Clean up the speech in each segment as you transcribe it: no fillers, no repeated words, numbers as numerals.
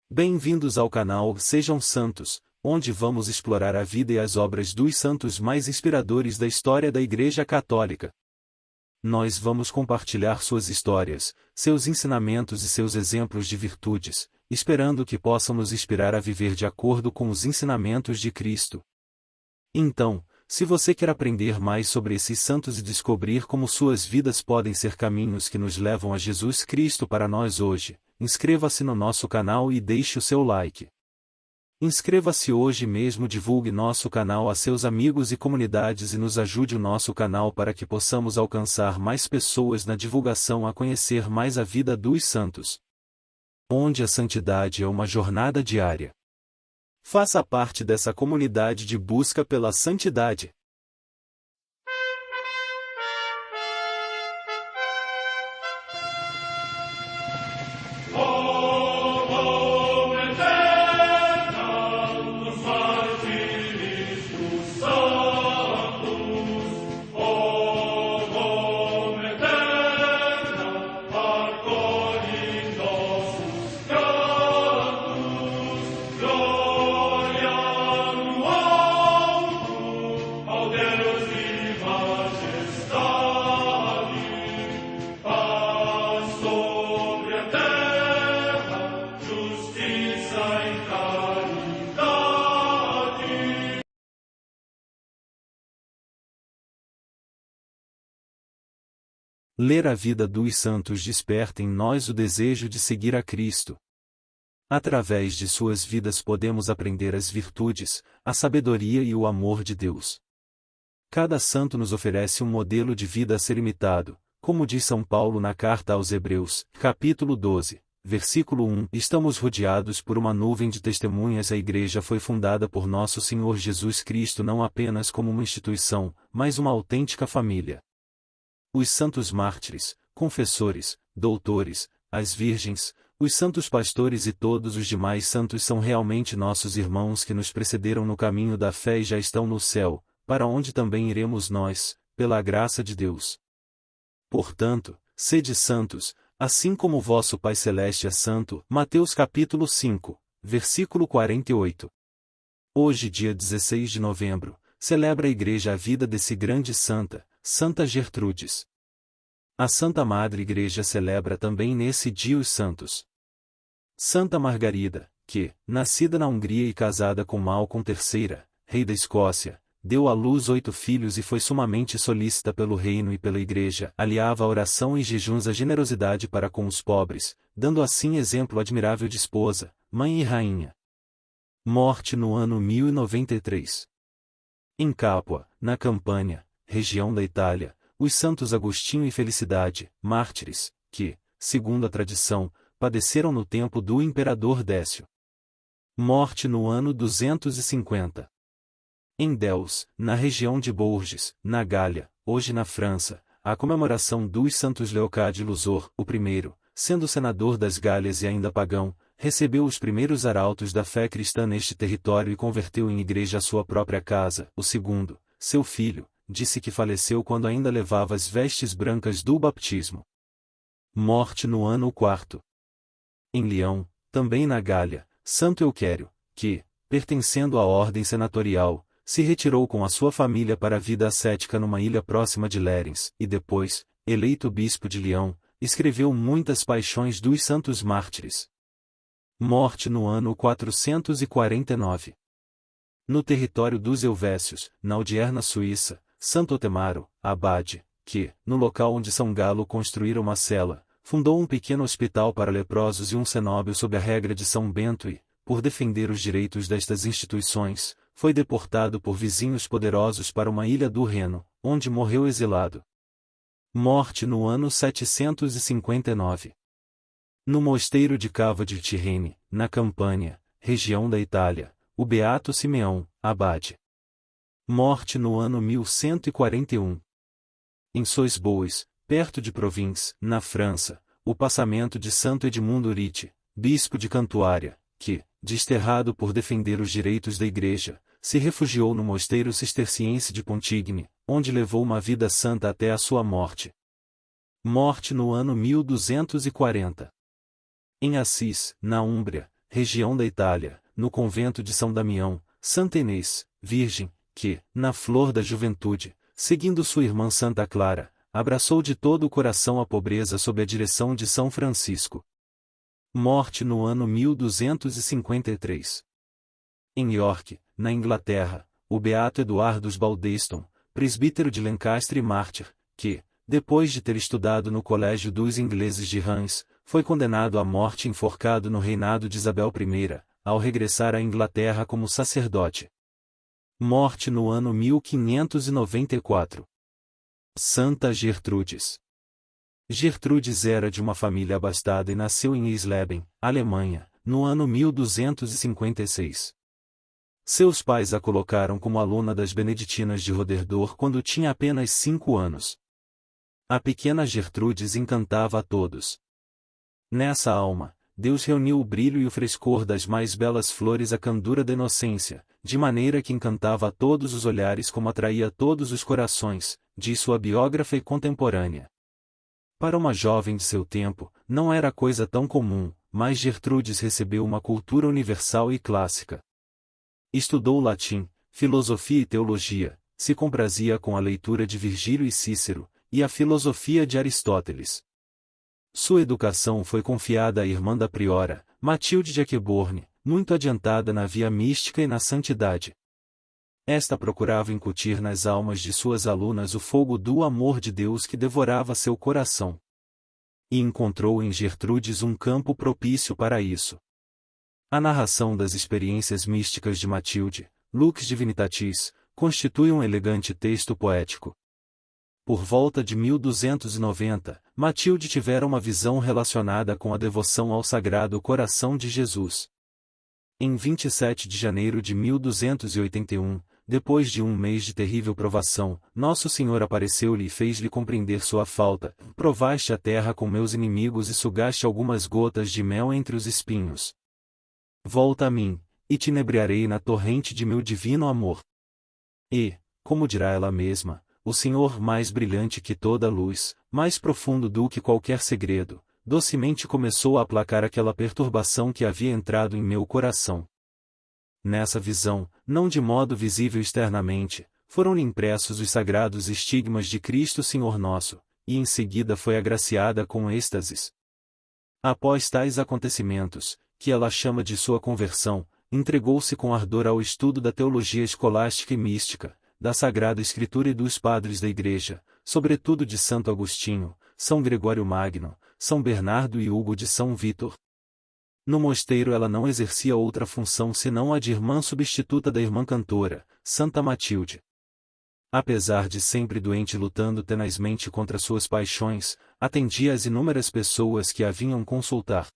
Bem-vindos ao canal Sejam Santos, onde vamos explorar a vida e as obras dos santos mais inspiradores da história da Igreja Católica. Nós vamos compartilhar suas histórias, seus ensinamentos e seus exemplos de virtudes, esperando que possam nos inspirar a viver de acordo com os ensinamentos de Cristo. Então, se você quer aprender mais sobre esses santos e descobrir como suas vidas podem ser caminhos que nos levam a Jesus Cristo para nós hoje, inscreva-se no nosso canal e deixe o seu like. Inscreva-se hoje mesmo, divulgue nosso canal a seus amigos e comunidades e nos ajude o nosso canal para que possamos alcançar mais pessoas na divulgação a conhecer mais a vida dos santos. Onde a santidade é uma jornada diária. Faça parte dessa comunidade de busca pela santidade. Ler a vida dos santos desperta em nós o desejo de seguir a Cristo. Através de suas vidas podemos aprender as virtudes, a sabedoria e o amor de Deus. Cada santo nos oferece um modelo de vida a ser imitado, como diz São Paulo na carta aos Hebreus, capítulo 12, versículo 1. Estamos rodeados por uma nuvem de testemunhas. A Igreja foi fundada por nosso Senhor Jesus Cristo não apenas como uma instituição, mas uma autêntica família. Os santos mártires, confessores, doutores, as virgens, os santos pastores e todos os demais santos são realmente nossos irmãos que nos precederam no caminho da fé e já estão no céu, para onde também iremos nós, pela graça de Deus. Portanto, sede santos, assim como vosso Pai Celeste é santo. Mateus capítulo 5, versículo 48. Hoje, dia 16 de novembro, celebra a Igreja a vida desse grande santa, Santa Gertrudes. A Santa Madre Igreja celebra também nesse dia os santos. Santa Margarida, que, nascida na Hungria e casada com Malcolm III, rei da Escócia, deu à luz 8 filhos e foi sumamente solícita pelo reino e pela Igreja, aliava a oração e jejuns à generosidade para com os pobres, dando assim exemplo admirável de esposa, mãe e rainha. Morte no ano 1093. Em Capua, na Campânia, região da Itália, os santos Agostinho e Felicidade, mártires, que, segundo a tradição, padeceram no tempo do imperador Décio. Morte no ano 250. Em Deus, na região de Bourges, na Gália, hoje na França, a comemoração dos santos Leocádio e Lusor, o primeiro, sendo senador das Gálias e ainda pagão, recebeu os primeiros arautos da fé cristã neste território e converteu em igreja a sua própria casa. O segundo, seu filho, disse que faleceu quando ainda levava as vestes brancas do batismo. Morte no ano 4. Em Lyon, também na Gália, Santo Euquério, que, pertencendo à ordem senatorial, se retirou com a sua família para a vida ascética numa ilha próxima de Lérins, e depois, eleito bispo de Lyon, escreveu muitas paixões dos santos mártires. Morte no ano 449. No território dos Helvécios, na odierna Suíça, Santo Otemaro, abade, que, no local onde São Galo construíra uma cela, fundou um pequeno hospital para leprosos e um cenóbio sob a regra de São Bento e, por defender os direitos destas instituições, foi deportado por vizinhos poderosos para uma ilha do Reno, onde morreu exilado. Morte no ano 759. No mosteiro de Cava de Tirrene, na Campânia, região da Itália, o beato Simeão, abade. Morte no ano 1141. Em Sois-Bois, perto de Provins, na França, o passamento de Santo Edmundo Rite, bispo de Cantuária, que, desterrado por defender os direitos da Igreja, se refugiou no mosteiro cisterciense de Pontigne, onde levou uma vida santa até a sua morte. Morte no ano 1240. Em Assis, na Úmbria, região da Itália, no convento de São Damião, Santa Inês, virgem, que, na flor da juventude, seguindo sua irmã Santa Clara, abraçou de todo o coração a pobreza sob a direção de São Francisco. Morte no ano 1253. Em York, na Inglaterra, o beato Eduardo Baldeston, presbítero de Lancaster e mártir, que, depois de ter estudado no colégio dos ingleses de Reims, foi condenado à morte enforcado no reinado de Isabel I, ao regressar à Inglaterra como sacerdote. Morte no ano 1594. Santa Gertrudes. Gertrudes era de uma família abastada e nasceu em Eisleben, Alemanha, no ano 1256. Seus pais a colocaram como aluna das beneditinas de Roderdor quando tinha apenas 5 anos. A pequena Gertrudes encantava a todos. Nessa alma, Deus reuniu o brilho e o frescor das mais belas flores à candura da inocência, de maneira que encantava a todos os olhares como atraía todos os corações, diz sua biógrafa e contemporânea. Para uma jovem de seu tempo, não era coisa tão comum, mas Gertrudes recebeu uma cultura universal e clássica. Estudou latim, filosofia e teologia, se comprazia com a leitura de Virgílio e Cícero, e a filosofia de Aristóteles. Sua educação foi confiada à irmã da priora, Matilde de Aqueborne, muito adiantada na via mística e na santidade. Esta procurava incutir nas almas de suas alunas o fogo do amor de Deus que devorava seu coração. E encontrou em Gertrudes um campo propício para isso. A narração das experiências místicas de Matilde, Lux Divinitatis, constitui um elegante texto poético. Por volta de 1290, Matilde tivera uma visão relacionada com a devoção ao Sagrado Coração de Jesus. Em 27 de janeiro de 1281, depois de um mês de terrível provação, Nosso Senhor apareceu-lhe e fez-lhe compreender sua falta. Provaste a terra com meus inimigos e sugaste algumas gotas de mel entre os espinhos. Volta a mim, e te inebriarei na torrente de meu divino amor. E, como dirá ela mesma, o Senhor mais brilhante que toda luz, mais profundo do que qualquer segredo, docemente começou a aplacar aquela perturbação que havia entrado em meu coração. Nessa visão, não de modo visível externamente, foram-lhe impressos os sagrados estigmas de Cristo Senhor nosso, e em seguida foi agraciada com êxtases. Após tais acontecimentos, que ela chama de sua conversão, entregou-se com ardor ao estudo da teologia escolástica e mística, da Sagrada Escritura e dos padres da Igreja, sobretudo de Santo Agostinho, São Gregório Magno, São Bernardo e Hugo de São Vítor. No mosteiro ela não exercia outra função senão a de irmã substituta da irmã cantora, Santa Matilde. Apesar de sempre doente lutando tenazmente contra suas paixões, atendia às inúmeras pessoas que a vinham consultar.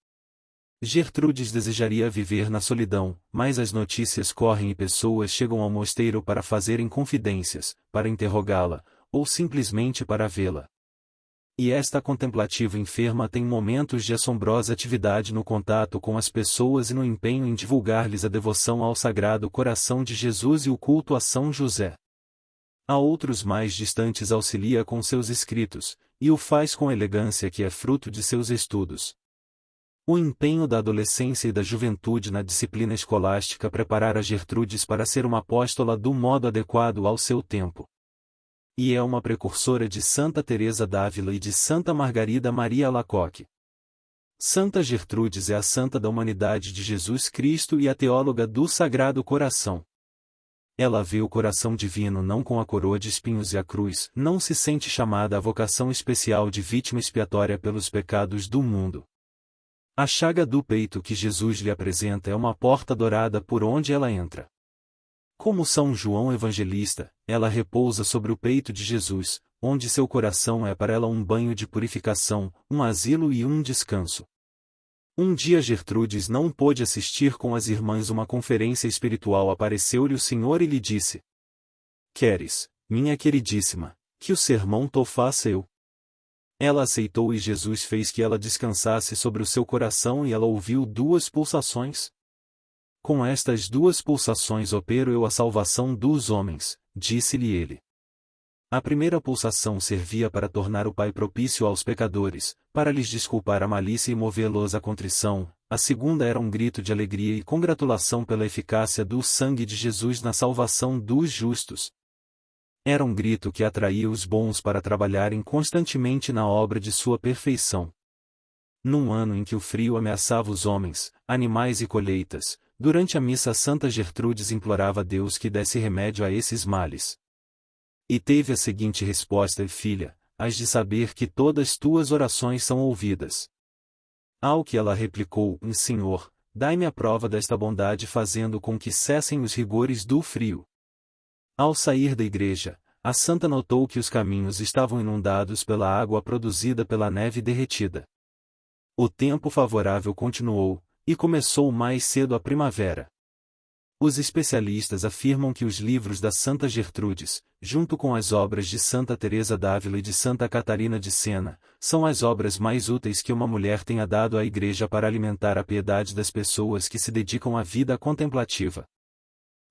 Gertrudes desejaria viver na solidão, mas as notícias correm e pessoas chegam ao mosteiro para fazerem confidências, para interrogá-la, ou simplesmente para vê-la. E esta contemplativa enferma tem momentos de assombrosa atividade no contato com as pessoas e no empenho em divulgar-lhes a devoção ao Sagrado Coração de Jesus e o culto a São José. A outros mais distantes auxilia com seus escritos, e o faz com elegância que é fruto de seus estudos. O empenho da adolescência e da juventude na disciplina escolástica preparara Gertrudes para ser uma apóstola do modo adequado ao seu tempo. E é uma precursora de Santa Teresa d'Ávila e de Santa Margarida Maria Alacoque. Santa Gertrudes é a santa da humanidade de Jesus Cristo e a teóloga do Sagrado Coração. Ela vê o coração divino não com a coroa de espinhos e a cruz, não se sente chamada à vocação especial de vítima expiatória pelos pecados do mundo. A chaga do peito que Jesus lhe apresenta é uma porta dourada por onde ela entra. Como São João Evangelista, ela repousa sobre o peito de Jesus, onde seu coração é para ela um banho de purificação, um asilo e um descanso. Um dia Gertrudes não pôde assistir com as irmãs uma conferência espiritual. Apareceu-lhe o Senhor e lhe disse: "Queres, minha queridíssima, que o sermão te faça eu?" Ela aceitou e Jesus fez que ela descansasse sobre o seu coração e ela ouviu 2 pulsações. "Com estas 2 pulsações opero eu a salvação dos homens", disse-lhe ele. A primeira pulsação servia para tornar o Pai propício aos pecadores, para lhes desculpar a malícia e movê-los à contrição. a segunda era um grito de alegria e congratulação pela eficácia do sangue de Jesus na salvação dos justos. Era um grito que atraía os bons para trabalharem constantemente na obra de sua perfeição. Num ano em que o frio ameaçava os homens, animais e colheitas, durante a missa Santa Gertrudes implorava a Deus que desse remédio a esses males. E teve a seguinte resposta: filha, hás de saber que todas tuas orações são ouvidas. Ao que ela replicou: Senhor, dai-me a prova desta bondade fazendo com que cessem os rigores do frio. Ao sair da igreja, a santa notou que os caminhos estavam inundados pela água produzida pela neve derretida. O tempo favorável continuou, e começou mais cedo a primavera. Os especialistas afirmam que os livros da Santa Gertrudes, junto com as obras de Santa Teresa d'Ávila e de Santa Catarina de Sena, são as obras mais úteis que uma mulher tenha dado à Igreja para alimentar a piedade das pessoas que se dedicam à vida contemplativa.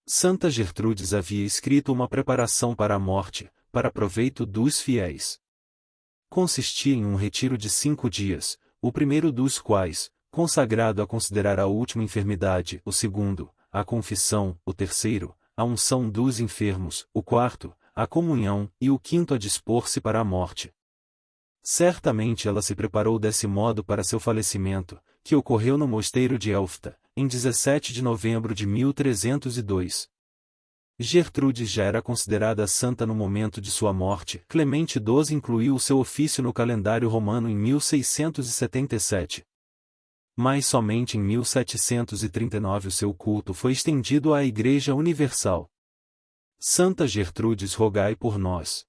Santa Gertrudes havia escrito uma preparação para a morte, para proveito dos fiéis. Consistia em um retiro de 5 dias, o primeiro dos quais, consagrado a considerar a última enfermidade, o segundo, a confissão, o terceiro, a unção dos enfermos, o quarto, a comunhão, e o quinto a dispor-se para a morte. Certamente ela se preparou desse modo para seu falecimento, que ocorreu no mosteiro de Elfta, em 17 de novembro de 1302. Gertrudes já era considerada santa no momento de sua morte. Clemente XII incluiu o seu ofício no calendário romano em 1677. Mas somente em 1739 o seu culto foi estendido à Igreja Universal. Santa Gertrudes, rogai por nós.